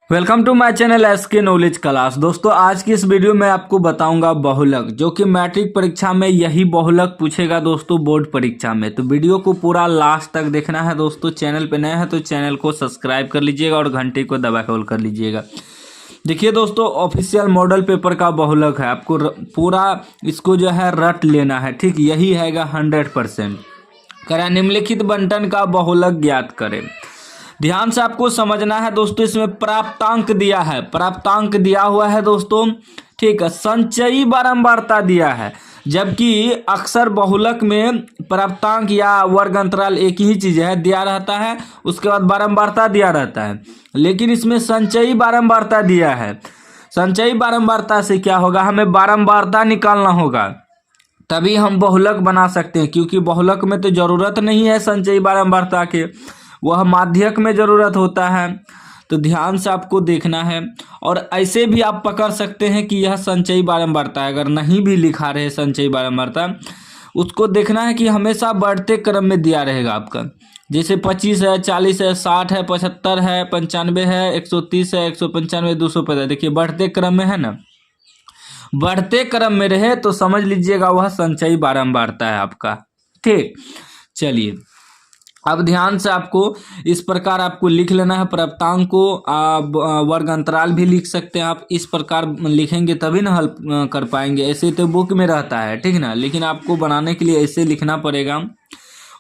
Welcome to my channel SK knowledge class. दोस्तों आज की इस वीडियो में आपको बताऊंगा बहुलक, जो कि मैट्रिक परीक्षा में यही बहुलक पूछेगा दोस्तों बोर्ड परीक्षा में। तो वीडियो को पूरा लास्ट तक देखना है दोस्तों। चैनल पे नए हैं तो चैनल को सब्सक्राइब कर लीजिएगा और घंटी को दबा के ऑल कर लीजिएगा। देखिए दोस्तों, ऑफिशियल मॉडल पेपर का बहुलक है, आपको पूरा इसको जो है रट लेना है, ठीक। यही हैगा 100%। करें निम्नलिखित बंटन का बहुलक ज्ञात करें। ध्यान से आपको समझना है दोस्तों, इसमें प्राप्तांक दिया है, प्राप्तांक दिया हुआ है दोस्तों, ठीक है। संचयी बारंबारता दिया है, जबकि अक्सर बहुलक में प्राप्तांक या वर्ग अंतराल एक ही चीज है, दिया रहता है, उसके बाद बारंबारता दिया रहता है। लेकिन इसमें संचयी बारंबारता दिया है। संचयी बारंबारता से क्या होगा, हमें बारंबारता निकालना होगा, तभी हम बहुलक बना सकते हैं। क्योंकि बहुलक में तो जरूरत नहीं है संचयी बारंबारता के, वह माध्यक में जरूरत होता है। तो ध्यान से आपको देखना है। और ऐसे भी आप पकड़ सकते हैं कि यह संचयी बारंबारता है। अगर नहीं भी लिखा रहे संचयी बारंबारता, उसको देखना है कि हमेशा बढ़ते क्रम में दिया रहेगा आपका। जैसे 25 है, 40 है, 60 है, 75 है, 95 है, 130 है, 195, 250। देखिए बढ़ते क्रम में है ना, बढ़ते क्रम में रहे तो समझ लीजिएगा वह संचयी बारंबारता है आपका, ठीक। चलिए अब ध्यान से आपको इस प्रकार आपको लिख लेना है। प्राप्तांक को वर्ग अंतराल भी लिख सकते हैं आप। इस प्रकार लिखेंगे तभी ना हल कर पाएंगे। ऐसे तो बुक में रहता है, ठीक ना, लेकिन आपको बनाने के लिए ऐसे लिखना पड़ेगा।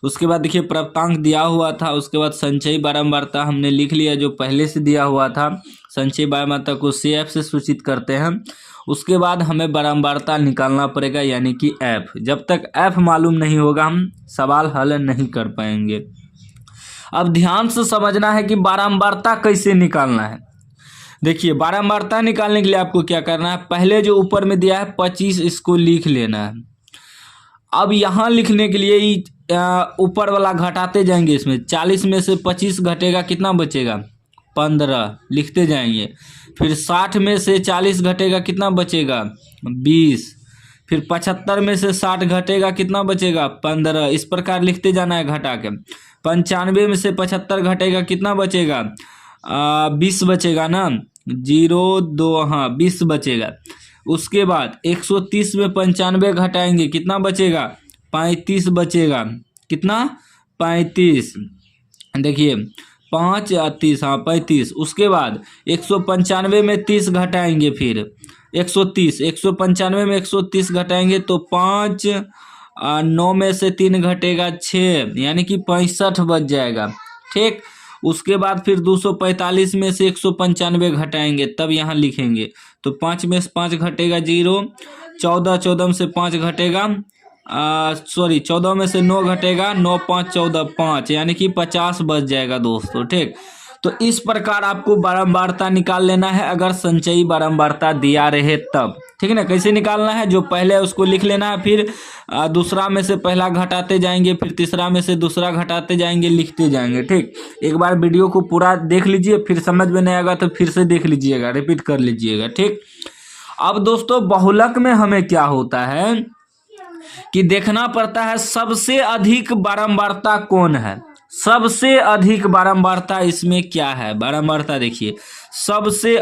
उसके बाद देखिए प्राप्तांक दिया हुआ था, उसके बाद संचयी बारंबारता हमने लिख लिया जो पहले से दिया हुआ था। संचयी बारंबारता को CF से सूचित करते हैं। उसके बाद हमें बारंबारता निकालना पड़ेगा, यानी कि F। जब तक F मालूम नहीं होगा हम सवाल हल नहीं कर पाएंगे। अब ध्यान से समझना है कि बारंबारता कैसे निकालना है। देखिए बारंबारता निकालने के लिए आपको क्या करना है, पहले जो ऊपर में दिया है 25, इसको लिख लेना है। अब यहाँ लिखने के लिए ऊपर वाला घटाते जाएंगे। इसमें 40 में से 25 घटेगा, कितना बचेगा, 15, लिखते जाएंगे। फिर 60 में से 40 घटेगा, कितना बचेगा, 20। फिर 75 में से 60 घटेगा, कितना बचेगा, 15। इस प्रकार लिखते जाना है घटा के। 95 में से 75 घटेगा, कितना बचेगा, 20 बचेगा ना, 0 2, हाँ 20 बचेगा। उसके बाद 130 में 95 घटाएंगे, कितना बचेगा, 35 बचेगा, कितना, 35। देखिए 5 या 30, हाँ 35। उसके बाद 195 में 30 घटाएंगे, फिर 130, 195 में 130 घटाएंगे तो 5, 9 में से 3 घटेगा 6, यानी कि 65 बच जाएगा, ठीक। उसके बाद फिर 245 में से 195 घटाएंगे, तब यहाँ लिखेंगे। तो 5 में से 5 घटेगा 0, 14, 14 में से 5 घटेगा 14 में से 9 घटेगा, 9 5 14, 5, यानी कि 50 बच जाएगा दोस्तों, ठीक। तो इस प्रकार आपको बारंबारता निकाल लेना है, अगर संचयी बारंबारता दिया रहे तब, ठीक है ना। कैसे निकालना है, जो पहले है उसको लिख लेना है, फिर दूसरा में से पहला घटाते जाएंगे, फिर तीसरा में से दूसरा घटाते जाएंगे, लिखते जाएंगे, ठीक। एक बार वीडियो को पूरा देख लीजिए, फिर समझ में नहीं आएगा तो फिर से देख लीजिएगा, रिपीट कर लीजिएगा, ठीक। अब दोस्तों बहुलक में हमें क्या होता है कि देखना पड़ता है सबसे अधिक बारंबारता कौन है। सबसे अधिक बारंबारता इसमें क्या है, बारंबारता देखिए सबसे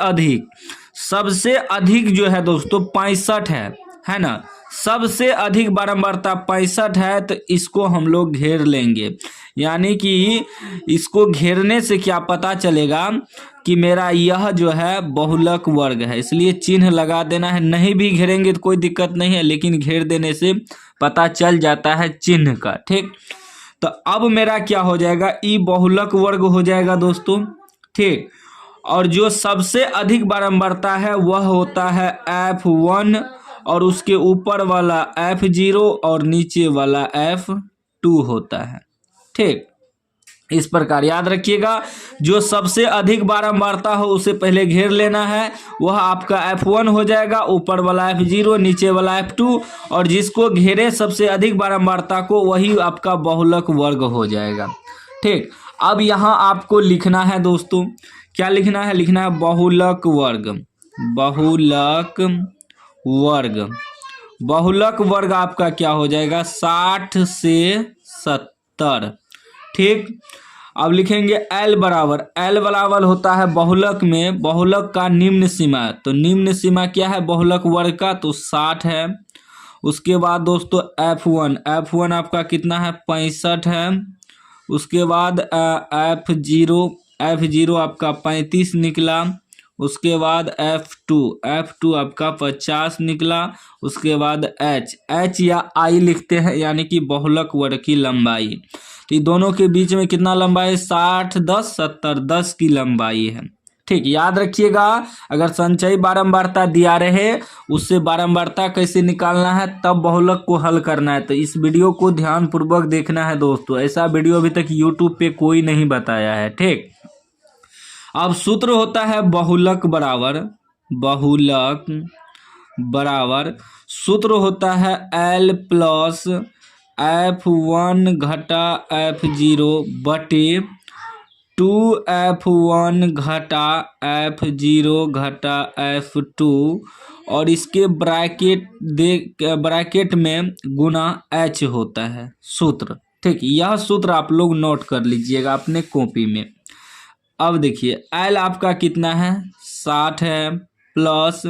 अधिक जो है दोस्तों 65 है ना। सबसे अधिक बारंबारता 65 है, तो इसको हम लोग घेर लेंगे। यानी कि इसको घेरने से क्या पता चलेगा कि मेरा यह जो है बहुलक वर्ग है, इसलिए चिन्ह लगा देना है। नहीं भी घेरेंगे तो कोई दिक्कत नहीं है, लेकिन घेर देने से पता चल जाता है चिन्ह का, ठीक। तो अब मेरा क्या हो जाएगा, ई बहुलक वर्ग हो जाएगा दोस्तों, ठीक। और जो सबसे अधिक बारंबारता है वह होता है F1, और उसके ऊपर वाला F0 और नीचे वाला F2 होता है, ठीक। इस प्रकार याद रखिएगा, जो सबसे अधिक बारंबारता हो उसे पहले घेर लेना है, वह आपका F1 हो जाएगा, ऊपर वाला F0, नीचे वाला F2, और जिसको घेरे सबसे अधिक बारंबारता को वही आपका बहुलक वर्ग हो जाएगा, ठीक। अब यहाँ आपको लिखना है दोस्तों, क्या लिखना है, लिखना है बहुलक वर्ग। बहुलक वर्ग, बहुलक वर्ग आपका क्या हो जाएगा, 60 से 70, ठीक। अब लिखेंगे एल बराबर होता है बहुलक में बहुलक का निम्न सीमा। तो निम्न सीमा क्या है बहुलक वर्ग का, तो 60 है। उसके बाद दोस्तों F1 आपका कितना है 65 है। उसके बाद F0 आपका 35 निकला। उसके बाद F2 आपका 50 निकला। उसके बाद H या I लिखते हैं यानी कि बहुलक वर्ग की लंबाई। तो ये दोनों के बीच में कितना लंबाई है 60 10 70 10 की लंबाई है। ठीक, याद रखिएगा अगर संचयी बारंबारता दिया रहे उससे बारंबारता कैसे निकालना है तब बहुलक को हल करना है। तो इस वीडियो को ध्यान पूर्वक देखना है दोस्तों, ऐसा वीडियो अभी तक यूट्यूब पे कोई नहीं बताया है। ठीक, अब सूत्र होता है बहुलक बराबर सूत्र होता है L प्लस F1 घटा F0 बटे 2F1 घटा F0 घटा F2 और इसके ब्रैकेट में गुना H होता है सूत्र। ठीक, यह सूत्र आप लोग नोट कर लीजिएगा अपने कॉपी में। अब देखिए L आपका कितना है 60 है प्लस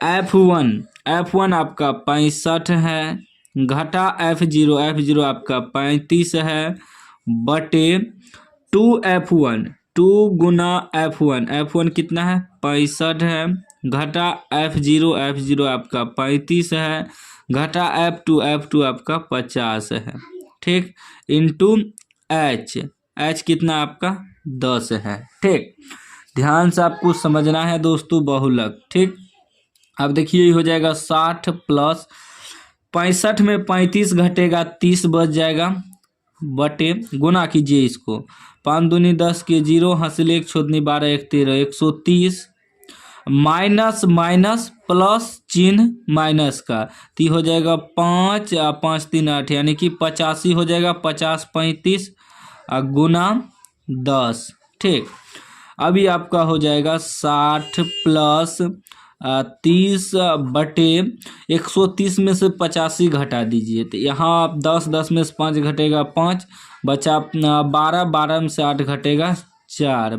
F1 आपका 65 है घटा F0 आपका 35 है बटे 2F1 2 गुना F1 कितना है 65 है घटा F0 आपका 35 है घटा F2 आपका 50 है। ठीक, इंटू H कितना आपका 10 है। ठीक, ध्यान से आपको समझना है दोस्तों बहुलक। ठीक, अब देखिए ये हो जाएगा 60 प्लस 65 में 35 घटेगा 30 बच जाएगा बटे गुना कीजिए इसको 5 दूनी 10 के 0 हासिल 1 छोड़नी 12 1 13 130 माइनस प्लस चिन्ह माइनस का तो हो जाएगा 5 5 3 8 यानी कि 85 हो जाएगा 50 35 गुना 10। ठीक, अभी आपका हो जाएगा 60 प्लस 30 बटे 130 में से 85 घटा दीजिए। तो यहाँ आप 10 में से 5 घटेगा 5 बचा 12 में से 8 घटेगा 4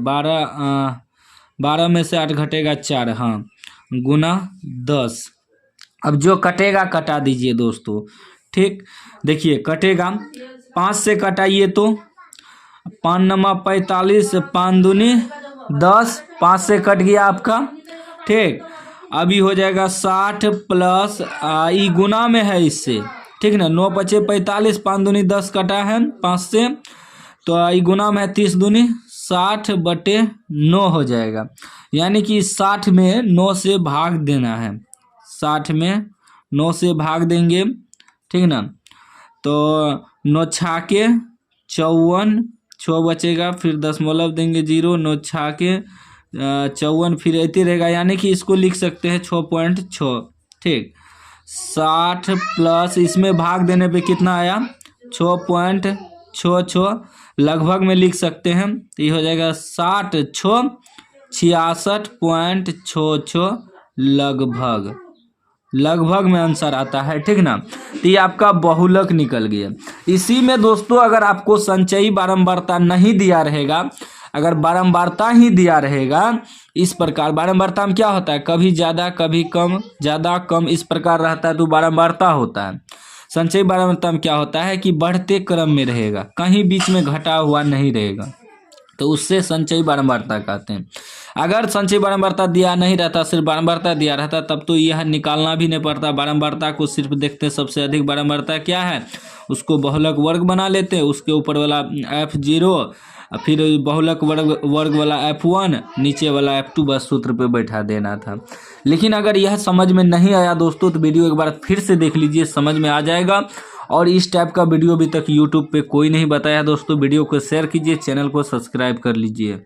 12 में से 8 घटेगा 4 हाँ गुना 10। अब जो कटेगा कटा दीजिए दोस्तों। ठीक, देखिए कटेगा 5 से कटाइए तो 5 नमा 45 5 दूनी 10 5 से कट गया आपका। ठीक, अभी हो जाएगा 60 प्लस ई गुना में है इससे। ठीक ना 9 5 45 5 दूनी 10 कटा है 5 से तो ई गुना में है 30 दूनी 60 बटे 9 हो जाएगा यानी कि 60 में 9 से भाग देना है। 60 में 9 से भाग देंगे। ठीक ना, तो 9 छाके 54 6 बचेगा फिर दशमलव देंगे 0 9 छाके 54 फिर ऐसे रहेगा यानी कि इसको लिख सकते हैं 6.6। ठीक, 60 प्लस इसमें भाग देने पे कितना आया 6.66 लगभग में लिख सकते हैं तो ये हो जाएगा 60 6 66.66 लगभग में आंसर आता है। ठीक ना, तो ये आपका बहुलक निकल गया। इसी में दोस्तों अगर आपको संचयी बारंबारता नहीं दिया रहेगा, अगर बारंबारता ही दिया रहेगा इस प्रकार, बारंबारता में क्या होता है कभी ज़्यादा कभी कम ज़्यादा कम इस प्रकार रहता है तो बारंबारता होता है। संचयी बारंबारता में क्या होता है कि बढ़ते क्रम में रहेगा, कहीं बीच में घटा हुआ नहीं रहेगा, तो उससे संचयी बारंबारता कहते हैं। अगर संचयी बारंबारता दिया नहीं रहता सिर्फ बारंबारता दिया रहता तब तो यह निकालना भी नहीं पड़ता। बारंबारता को सिर्फ देखते सबसे अधिक बारंबारता क्या है उसको बहुलक वर्ग बना लेते, उसके ऊपर वाला F0 फिर बहुलक वर्ग वाला F1 नीचे वाला F2 बस सूत्र पे बैठा देना था। लेकिन अगर यह समझ में नहीं आया दोस्तों तो वीडियो एक बार फिर से देख लीजिए, समझ में आ जाएगा। और इस टाइप का वीडियो अभी तक यूट्यूब पे कोई नहीं बताया दोस्तों। वीडियो को शेयर कीजिए, चैनल को सब्सक्राइब कर लीजिए।